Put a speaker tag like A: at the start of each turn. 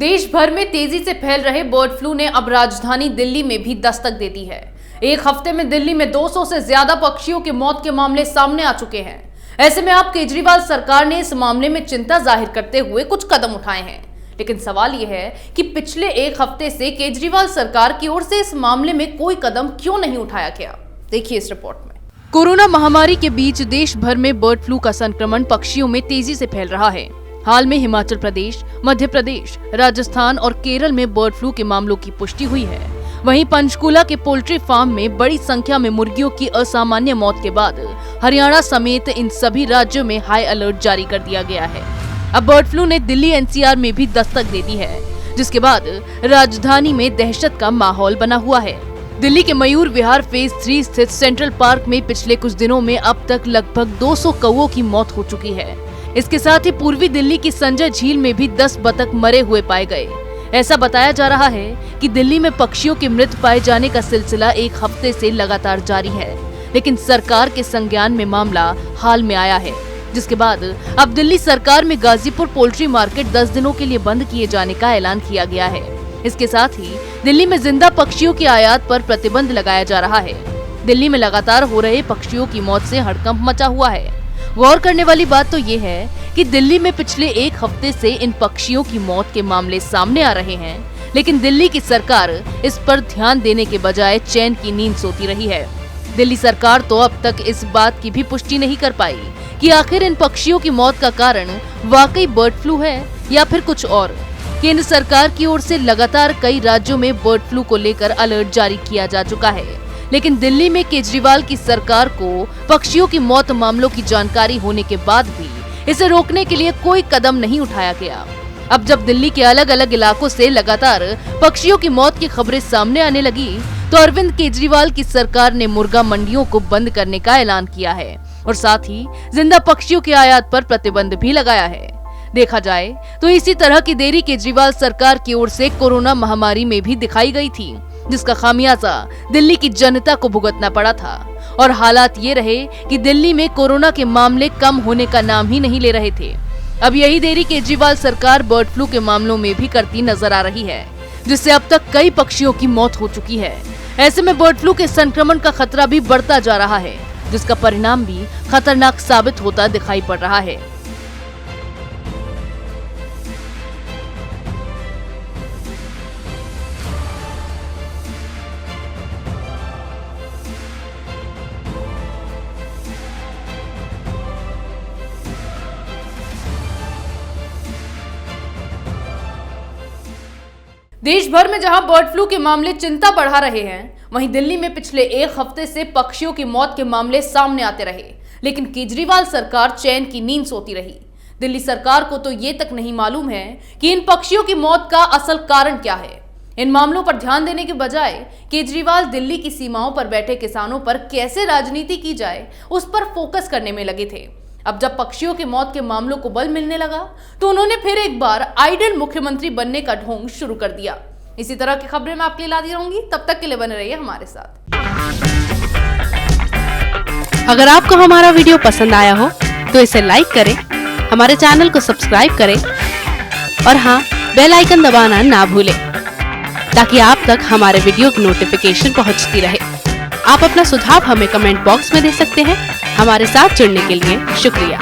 A: देश भर में तेजी से फैल रहे बर्ड फ्लू ने अब राजधानी दिल्ली में भी दस्तक दे दी है। एक हफ्ते में दिल्ली में 200 से ज्यादा पक्षियों की मौत के मामले सामने आ चुके हैं। ऐसे में अब केजरीवाल सरकार ने इस मामले में चिंता जाहिर करते हुए कुछ कदम उठाए हैं। लेकिन सवाल यह है कि पिछले एक हफ्ते से केजरीवाल सरकार की ओर से इस मामले में कोई कदम क्यों नहीं उठाया गया। देखिए इस रिपोर्ट में। कोरोना महामारी के बीच देश भर में बर्ड फ्लू का संक्रमण पक्षियों में तेजी से फैल रहा है। हाल में हिमाचल प्रदेश, मध्य प्रदेश, राजस्थान और केरल में बर्ड फ्लू के मामलों की पुष्टि हुई है। वहीं पंचकूला के पोल्ट्री फार्म में बड़ी संख्या में मुर्गियों की असामान्य मौत के बाद हरियाणा समेत इन सभी राज्यों में हाई अलर्ट जारी कर दिया गया है। अब बर्ड फ्लू ने दिल्ली एनसीआर में भी दस्तक दे दी है, जिसके बाद राजधानी में दहशत का माहौल बना हुआ है। दिल्ली के मयूर विहार फेज 3 स्थित सेंट्रल पार्क में पिछले कुछ दिनों में अब तक लगभग 200 कौवों की मौत हो चुकी है। इसके साथ ही पूर्वी दिल्ली की संजय झील में भी 10 बतख मरे हुए पाए गए। ऐसा बताया जा रहा है कि दिल्ली में पक्षियों के मृत पाए जाने का सिलसिला एक हफ्ते से लगातार जारी है, लेकिन सरकार के संज्ञान में मामला हाल में आया है, जिसके बाद अब दिल्ली सरकार में गाजीपुर पोल्ट्री मार्केट 10 दिनों के लिए बंद किए जाने का ऐलान किया गया है। इसके साथ ही दिल्ली में जिंदा पक्षियों की आयात पर प्रतिबंध लगाया जा रहा है। दिल्ली में लगातार हो रहे पक्षियों की मौत से हड़कंप मचा हुआ है। गौर करने वाली बात तो ये है कि दिल्ली में पिछले एक हफ्ते से इन पक्षियों की मौत के मामले सामने आ रहे हैं, लेकिन दिल्ली की सरकार इस पर ध्यान देने के बजाय चैन की नींद सोती रही है। दिल्ली सरकार तो अब तक इस बात की भी पुष्टि नहीं कर पाई कि आखिर इन पक्षियों की मौत का कारण वाकई बर्ड फ्लू है या फिर कुछ और। केंद्र सरकार की ओर से लगातार कई राज्यों में बर्ड फ्लू को लेकर अलर्ट जारी किया जा चुका है, लेकिन दिल्ली में केजरीवाल की सरकार को पक्षियों की मौत मामलों की जानकारी होने के बाद भी इसे रोकने के लिए कोई कदम नहीं उठाया गया। अब जब दिल्ली के अलग अलग इलाकों से लगातार पक्षियों की मौत की खबरें सामने आने लगी, तो अरविंद केजरीवाल की सरकार ने मुर्गा मंडियों को बंद करने का ऐलान किया है और साथ ही जिंदा पक्षियों की आयात पर प्रतिबंध भी लगाया है। देखा जाए तो इसी तरह की देरी केजरीवाल सरकार की ओर से कोरोना महामारी में भी दिखाई गई थी, जिसका खामियाजा दिल्ली की जनता को भुगतना पड़ा था। और हालात ये रहे कि दिल्ली में कोरोना के मामले कम होने का नाम ही नहीं ले रहे थे। अब यही देरी केजरीवाल सरकार बर्ड फ्लू के मामलों में भी करती नजर आ रही है, जिससे अब तक कई पक्षियों की मौत हो चुकी है। ऐसे में बर्ड फ्लू के संक्रमण का खतरा भी बढ़ता जा रहा है, जिसका परिणाम भी खतरनाक साबित होता दिखाई पड़ रहा है। देश भर में जहां बर्ड फ्लू के मामले चिंता बढ़ा रहे हैं, वहीं दिल्ली में पिछले एक हफ्ते से पक्षियों की मौत के मामले सामने आते रहे, लेकिन केजरीवाल सरकार चैन की नींद सोती रही। दिल्ली सरकार को तो ये तक नहीं मालूम है कि इन पक्षियों की मौत का असल कारण क्या है। इन मामलों पर ध्यान देने के बजाय केजरीवाल दिल्ली की सीमाओं पर बैठे किसानों पर कैसे राजनीति की जाए उस पर फोकस करने में लगे थे। अब जब पक्षियों की मौत के मामलों को बल मिलने लगा, तो उन्होंने फिर एक बार आइडियल मुख्यमंत्री बनने का ढोंग शुरू कर दिया। इसी तरह की खबरें मैं आपके लिए लाती रहूंगी, तब तक के लिए बने रहिए हमारे साथ।
B: अगर आपको हमारा वीडियो पसंद आया हो तो इसे लाइक करें, हमारे चैनल को सब्सक्राइब करें और हाँ, बेल आइकन दबाना ना भूलें, ताकि आप तक हमारे वीडियो की नोटिफिकेशन पहुंचती रहे। आप अपना सुझाव हमें कमेंट बॉक्स में दे सकते हैं। हमारे साथ जुड़ने के लिए शुक्रिया।